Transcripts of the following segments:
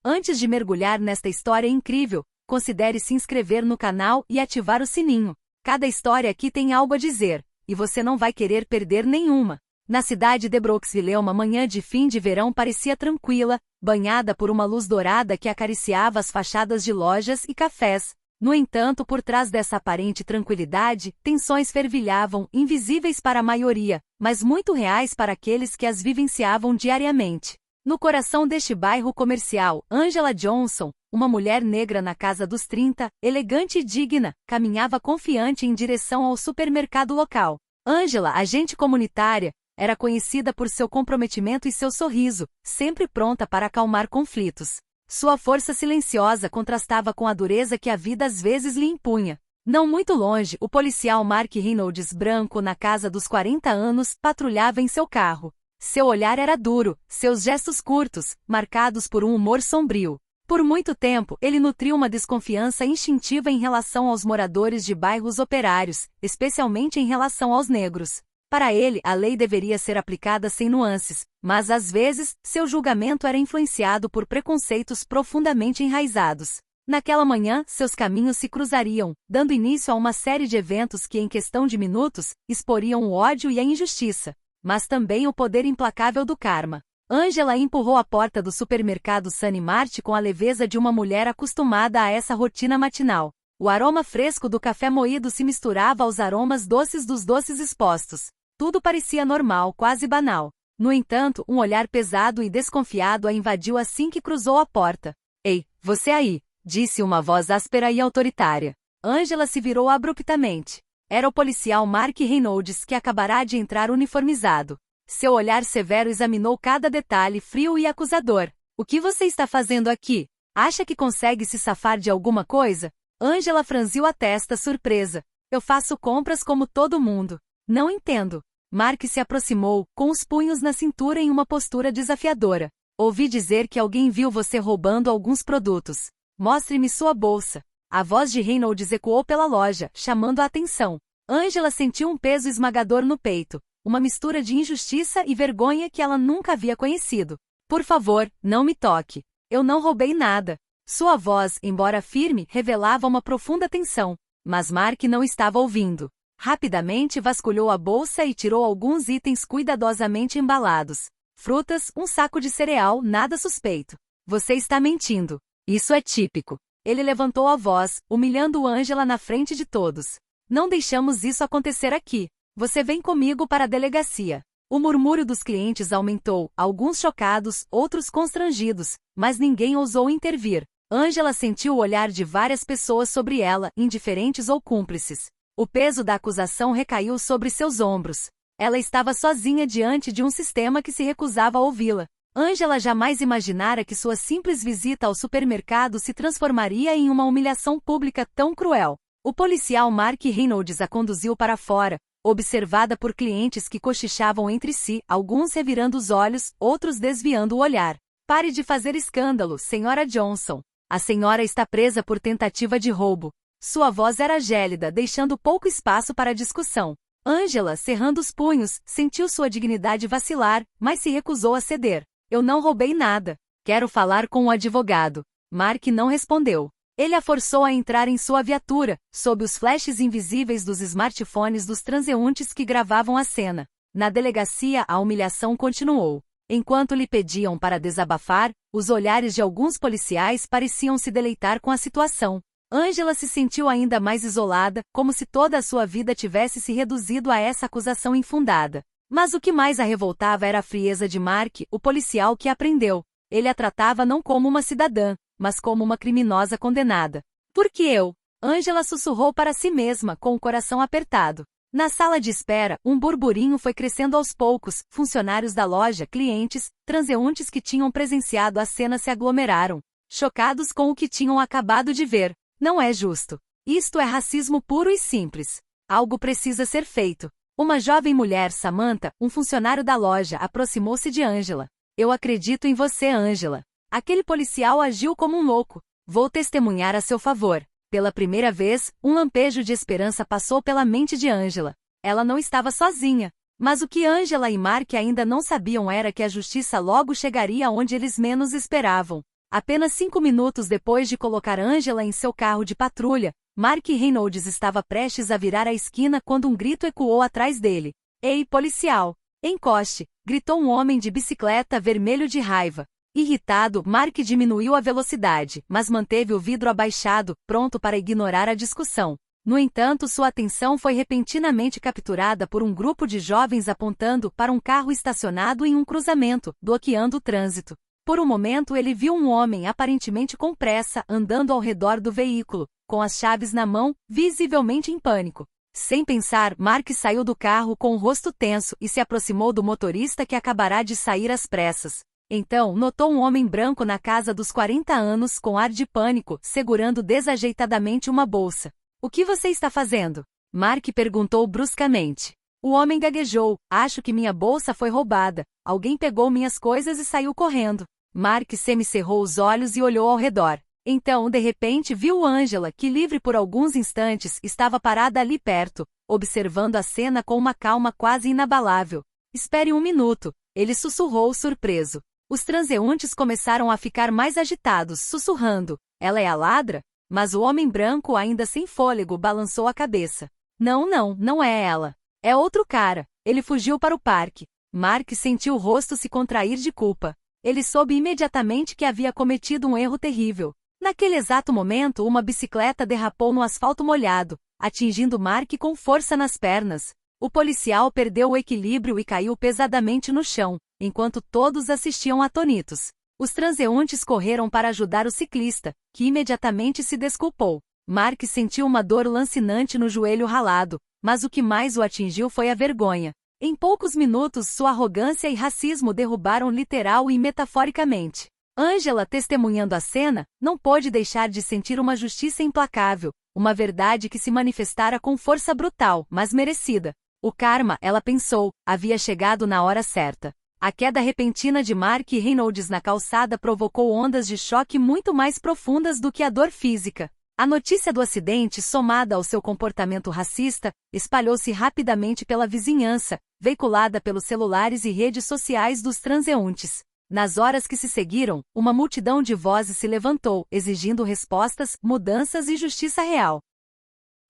Antes de mergulhar nesta história incrível, considere se inscrever no canal e ativar o sininho. Cada história aqui tem algo a dizer, e você não vai querer perder nenhuma. Na cidade de Brooksville, uma manhã de fim de verão parecia tranquila, banhada por uma luz dourada que acariciava as fachadas de lojas e cafés. No entanto, por trás dessa aparente tranquilidade, tensões fervilhavam, invisíveis para a maioria, mas muito reais para aqueles que as vivenciavam diariamente. No coração deste bairro comercial, Angela Johnson, uma mulher negra na casa dos 30, elegante e digna, caminhava confiante em direção ao supermercado local. Angela, agente comunitária, era conhecida por seu comprometimento e seu sorriso, sempre pronta para acalmar conflitos. Sua força silenciosa contrastava com a dureza que a vida às vezes lhe impunha. Não muito longe, o policial Mark Reynolds, branco na casa dos 40 anos, patrulhava em seu carro. Seu olhar era duro, seus gestos curtos, marcados por um humor sombrio. Por muito tempo, ele nutriu uma desconfiança instintiva em relação aos moradores de bairros operários, especialmente em relação aos negros. Para ele, a lei deveria ser aplicada sem nuances, mas às vezes, seu julgamento era influenciado por preconceitos profundamente enraizados. Naquela manhã, seus caminhos se cruzariam, dando início a uma série de eventos que, em questão de minutos, exporiam o ódio e a injustiça, mas também o poder implacável do karma. Angela empurrou a porta do supermercado Sunny Mart com a leveza de uma mulher acostumada a essa rotina matinal. O aroma fresco do café moído se misturava aos aromas doces dos doces expostos. Tudo parecia normal, quase banal. No entanto, um olhar pesado e desconfiado a invadiu assim que cruzou a porta. "Ei, você aí", disse uma voz áspera e autoritária. Angela se virou abruptamente. Era o policial Mark Reynolds que acabará de entrar uniformizado. Seu olhar severo examinou cada detalhe frio e acusador. "O que você está fazendo aqui? Acha que consegue se safar de alguma coisa?" Angela franziu a testa surpresa. "Eu faço compras como todo mundo." "Não entendo." Mark se aproximou, com os punhos na cintura em uma postura desafiadora. "Ouvi dizer que alguém viu você roubando alguns produtos. Mostre-me sua bolsa." A voz de Reynolds ecoou pela loja, chamando a atenção. Angela sentiu um peso esmagador no peito, uma mistura de injustiça e vergonha que ela nunca havia conhecido. "Por favor, não me toque. Eu não roubei nada." Sua voz, embora firme, revelava uma profunda tensão, mas Mark não estava ouvindo. Rapidamente vasculhou a bolsa e tirou alguns itens cuidadosamente embalados. Frutas, um saco de cereal, nada suspeito. "Você está mentindo. Isso é típico." Ele levantou a voz, humilhando Angela na frente de todos. "Não deixamos isso acontecer aqui. Você vem comigo para a delegacia." O murmúrio dos clientes aumentou, alguns chocados, outros constrangidos, mas ninguém ousou intervir. Angela sentiu o olhar de várias pessoas sobre ela, indiferentes ou cúmplices. O peso da acusação recaiu sobre seus ombros. Ela estava sozinha diante de um sistema que se recusava a ouvi-la. Angela jamais imaginara que sua simples visita ao supermercado se transformaria em uma humilhação pública tão cruel. O policial Mark Reynolds a conduziu para fora, observada por clientes que cochichavam entre si, alguns revirando os olhos, outros desviando o olhar. "Pare de fazer escândalo, Sra. Johnson. A senhora está presa por tentativa de roubo." Sua voz era gélida, deixando pouco espaço para discussão. Angela, cerrando os punhos, sentiu sua dignidade vacilar, mas se recusou a ceder. "Eu não roubei nada. Quero falar com o advogado." Mark não respondeu. Ele a forçou a entrar em sua viatura, sob os flashes invisíveis dos smartphones dos transeuntes que gravavam a cena. Na delegacia, a humilhação continuou. Enquanto lhe pediam para desabafar, os olhares de alguns policiais pareciam se deleitar com a situação. Angela se sentiu ainda mais isolada, como se toda a sua vida tivesse se reduzido a essa acusação infundada. Mas o que mais a revoltava era a frieza de Mark, o policial que a prendeu. Ele a tratava não como uma cidadã, mas como uma criminosa condenada. "Por que eu?" Angela sussurrou para si mesma, com o coração apertado. Na sala de espera, um burburinho foi crescendo aos poucos, funcionários da loja, clientes, transeuntes que tinham presenciado a cena se aglomeraram, chocados com o que tinham acabado de ver. "Não é justo. Isto é racismo puro e simples. Algo precisa ser feito." Uma jovem mulher, Samantha, um funcionário da loja, aproximou-se de Angela. "Eu acredito em você, Angela." Aquele policial agiu como um louco. "Vou testemunhar a seu favor." Pela primeira vez, um lampejo de esperança passou pela mente de Angela. Ela não estava sozinha. Mas o que Angela e Mark ainda não sabiam era que a justiça logo chegaria onde eles menos esperavam. Apenas 5 minutos depois de colocar Angela em seu carro de patrulha, Mark Reynolds estava prestes a virar a esquina quando um grito ecoou atrás dele. Ei, policial! Encoste! Gritou um homem de bicicleta vermelho de raiva. Irritado, Mark diminuiu a velocidade, mas manteve o vidro abaixado, pronto para ignorar a discussão. No entanto, sua atenção foi repentinamente capturada por um grupo de jovens apontando para um carro estacionado em um cruzamento, bloqueando o trânsito. Por um momento ele viu um homem aparentemente com pressa andando ao redor do veículo, com as chaves na mão, visivelmente em pânico. Sem pensar, Mark saiu do carro com o rosto tenso e se aproximou do motorista que acabará de sair às pressas. Então, notou um homem branco na casa dos 40 anos com ar de pânico, segurando desajeitadamente uma bolsa. O que você está fazendo? Mark perguntou bruscamente. O homem gaguejou. Acho que minha bolsa foi roubada. Alguém pegou minhas coisas e saiu correndo. Mark semicerrou os olhos e olhou ao redor. Então, de repente, viu Angela, que livre por alguns instantes, estava parada ali perto, observando a cena com uma calma quase inabalável. Espere um minuto, ele sussurrou surpreso. Os transeuntes começaram a ficar mais agitados, sussurrando. Ela é a ladra? Mas o homem branco, ainda sem fôlego, balançou a cabeça. Não é ela. É outro cara. Ele fugiu para o parque. Mark sentiu o rosto se contrair de culpa. Ele soube imediatamente que havia cometido um erro terrível. Naquele exato momento, uma bicicleta derrapou no asfalto molhado, atingindo Mark com força nas pernas. O policial perdeu o equilíbrio e caiu pesadamente no chão, enquanto todos assistiam atônitos. Os transeuntes correram para ajudar o ciclista, que imediatamente se desculpou. Mark sentiu uma dor lancinante no joelho ralado, mas o que mais o atingiu foi a vergonha. Em poucos minutos, sua arrogância e racismo derrubaram literal e metaforicamente. Angela, testemunhando a cena, não pôde deixar de sentir uma justiça implacável, uma verdade que se manifestara com força brutal, mas merecida. O karma, ela pensou, havia chegado na hora certa. A queda repentina de Mark Reynolds na calçada provocou ondas de choque muito mais profundas do que a dor física. A notícia do acidente, somada ao seu comportamento racista, espalhou-se rapidamente pela vizinhança, veiculada pelos celulares e redes sociais dos transeuntes. Nas horas que se seguiram, uma multidão de vozes se levantou, exigindo respostas, mudanças e justiça real.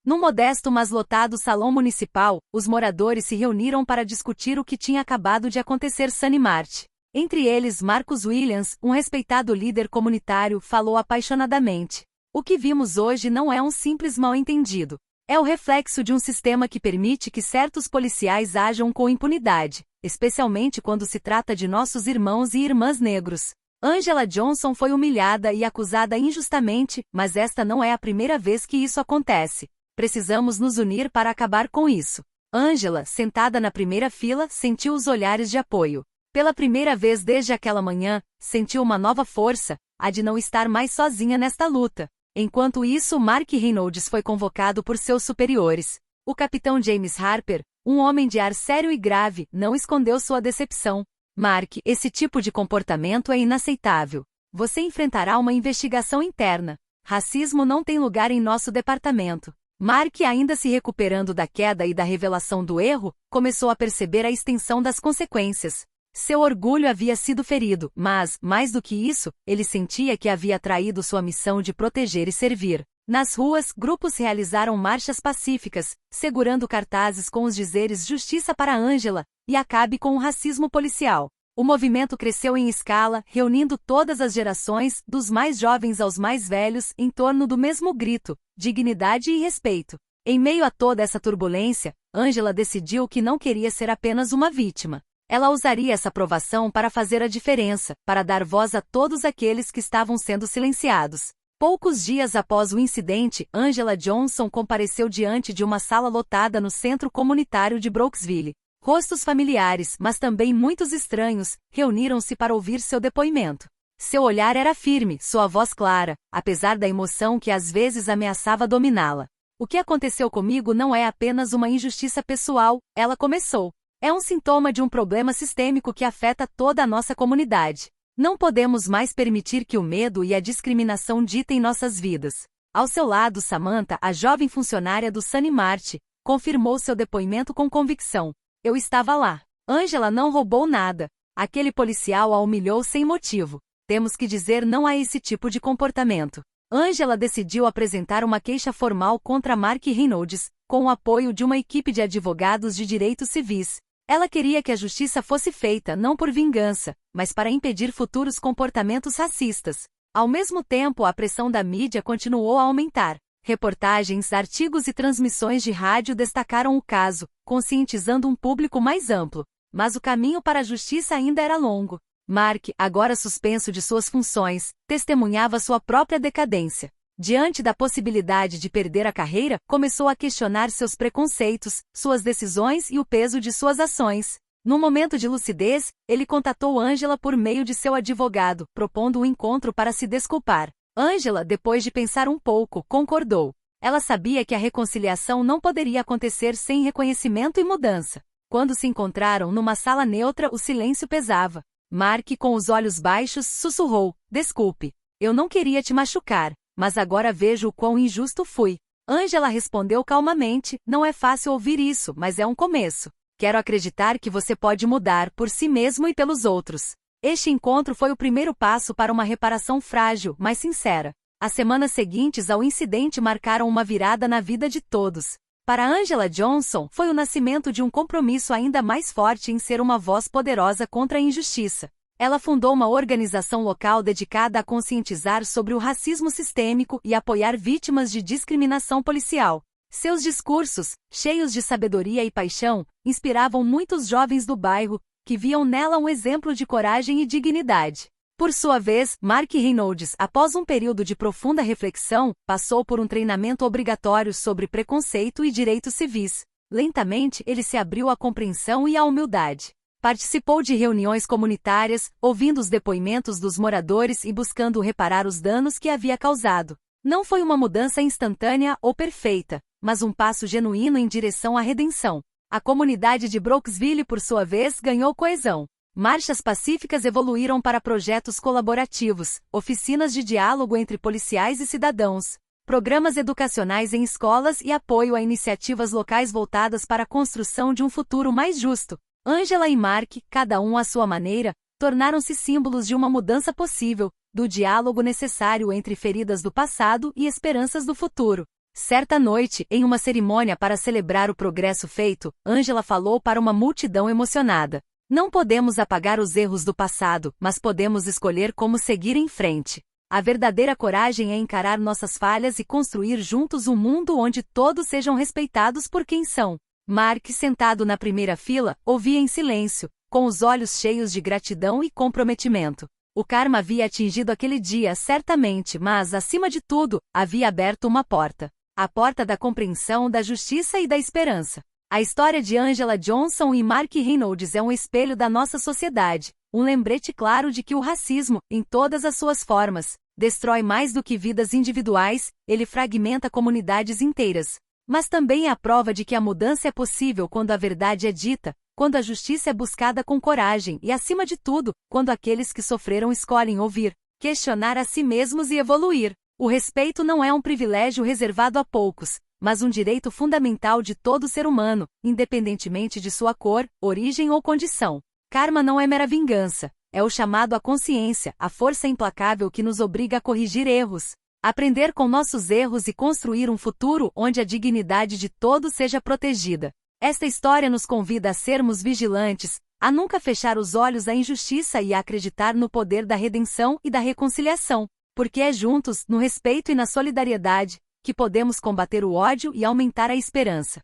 Num modesto mas lotado salão municipal, os moradores se reuniram para discutir o que tinha acabado de acontecer Sunny Mart. Entre eles, Marcus Williams, um respeitado líder comunitário, falou apaixonadamente. O que vimos hoje não é um simples mal-entendido. É o reflexo de um sistema que permite que certos policiais ajam com impunidade, especialmente quando se trata de nossos irmãos e irmãs negros. Angela Johnson foi humilhada e acusada injustamente, mas esta não é a primeira vez que isso acontece. Precisamos nos unir para acabar com isso. Angela, sentada na primeira fila, sentiu os olhares de apoio. Pela primeira vez desde aquela manhã, sentiu uma nova força, a de não estar mais sozinha nesta luta. Enquanto isso, Mark Reynolds foi convocado por seus superiores. O capitão James Harper, um homem de ar sério e grave, não escondeu sua decepção. Mark, esse tipo de comportamento é inaceitável. Você enfrentará uma investigação interna. Racismo não tem lugar em nosso departamento. Mark, ainda se recuperando da queda e da revelação do erro, começou a perceber a extensão das consequências. Seu orgulho havia sido ferido, mas, mais do que isso, ele sentia que havia traído sua missão de proteger e servir. Nas ruas, grupos realizaram marchas pacíficas, segurando cartazes com os dizeres "Justiça para Angela" e "Acabe com o racismo policial". O movimento cresceu em escala, reunindo todas as gerações, dos mais jovens aos mais velhos, em torno do mesmo grito: dignidade e respeito. Em meio a toda essa turbulência, Angela decidiu que não queria ser apenas uma vítima. Ela usaria essa provação para fazer a diferença, para dar voz a todos aqueles que estavam sendo silenciados. Poucos dias após o incidente, Angela Johnson compareceu diante de uma sala lotada no centro comunitário de Brooksville. Rostos familiares, mas também muitos estranhos, reuniram-se para ouvir seu depoimento. Seu olhar era firme, sua voz clara, apesar da emoção que às vezes ameaçava dominá-la. O que aconteceu comigo não é apenas uma injustiça pessoal, ela começou. É um sintoma de um problema sistêmico que afeta toda a nossa comunidade. Não podemos mais permitir que o medo e a discriminação ditem nossas vidas. Ao seu lado, Samantha, a jovem funcionária do Sunny Mart, confirmou seu depoimento com convicção. Eu estava lá. Angela não roubou nada. Aquele policial a humilhou sem motivo. Temos que dizer não a esse tipo de comportamento. Angela decidiu apresentar uma queixa formal contra Mark Reynolds, com o apoio de uma equipe de advogados de direitos civis. Ela queria que a justiça fosse feita não por vingança, mas para impedir futuros comportamentos racistas. Ao mesmo tempo, a pressão da mídia continuou a aumentar. Reportagens, artigos e transmissões de rádio destacaram o caso, conscientizando um público mais amplo. Mas o caminho para a justiça ainda era longo. Mark, agora suspenso de suas funções, testemunhava sua própria decadência. Diante da possibilidade de perder a carreira, começou a questionar seus preconceitos, suas decisões e o peso de suas ações. Num momento de lucidez, ele contatou Angela por meio de seu advogado, propondo um encontro para se desculpar. Angela, depois de pensar um pouco, concordou. Ela sabia que a reconciliação não poderia acontecer sem reconhecimento e mudança. Quando se encontraram numa sala neutra, o silêncio pesava. Mark, com os olhos baixos, sussurrou: "Desculpe. Eu não queria te machucar, mas agora vejo o quão injusto fui." Angela respondeu calmamente: "Não é fácil ouvir isso, mas é um começo. Quero acreditar que você pode mudar por si mesmo e pelos outros." Este encontro foi o primeiro passo para uma reparação frágil, mas sincera. As semanas seguintes ao incidente marcaram uma virada na vida de todos. Para Angela Johnson, foi o nascimento de um compromisso ainda mais forte em ser uma voz poderosa contra a injustiça. Ela fundou uma organização local dedicada a conscientizar sobre o racismo sistêmico e apoiar vítimas de discriminação policial. Seus discursos, cheios de sabedoria e paixão, inspiravam muitos jovens do bairro, que viam nela um exemplo de coragem e dignidade. Por sua vez, Mark Reynolds, após um período de profunda reflexão, passou por um treinamento obrigatório sobre preconceito e direitos civis. Lentamente, ele se abriu à compreensão e à humildade. Participou de reuniões comunitárias, ouvindo os depoimentos dos moradores e buscando reparar os danos que havia causado. Não foi uma mudança instantânea ou perfeita, mas um passo genuíno em direção à redenção. A comunidade de Brooksville, por sua vez, ganhou coesão. Marchas pacíficas evoluíram para projetos colaborativos, oficinas de diálogo entre policiais e cidadãos, programas educacionais em escolas e apoio a iniciativas locais voltadas para a construção de um futuro mais justo. Angela e Mark, cada um à sua maneira, tornaram-se símbolos de uma mudança possível, do diálogo necessário entre feridas do passado e esperanças do futuro. Certa noite, em uma cerimônia para celebrar o progresso feito, Angela falou para uma multidão emocionada: "Não podemos apagar os erros do passado, mas podemos escolher como seguir em frente. A verdadeira coragem é encarar nossas falhas e construir juntos um mundo onde todos sejam respeitados por quem são." Mark, sentado na primeira fila, ouvia em silêncio, com os olhos cheios de gratidão e comprometimento. O karma havia atingido aquele dia, certamente, mas, acima de tudo, havia aberto uma porta. A porta da compreensão, da justiça e da esperança. A história de Angela Johnson e Mark Reynolds é um espelho da nossa sociedade, um lembrete claro de que o racismo, em todas as suas formas, destrói mais do que vidas individuais, ele fragmenta comunidades inteiras. Mas também é a prova de que a mudança é possível quando a verdade é dita, quando a justiça é buscada com coragem e, acima de tudo, quando aqueles que sofreram escolhem ouvir, questionar a si mesmos e evoluir. O respeito não é um privilégio reservado a poucos, mas um direito fundamental de todo ser humano, independentemente de sua cor, origem ou condição. Karma não é mera vingança, é o chamado à consciência, a força implacável que nos obriga a corrigir erros, aprender com nossos erros e construir um futuro onde a dignidade de todos seja protegida. Esta história nos convida a sermos vigilantes, a nunca fechar os olhos à injustiça e a acreditar no poder da redenção e da reconciliação, porque é juntos, no respeito e na solidariedade, que podemos combater o ódio e aumentar a esperança.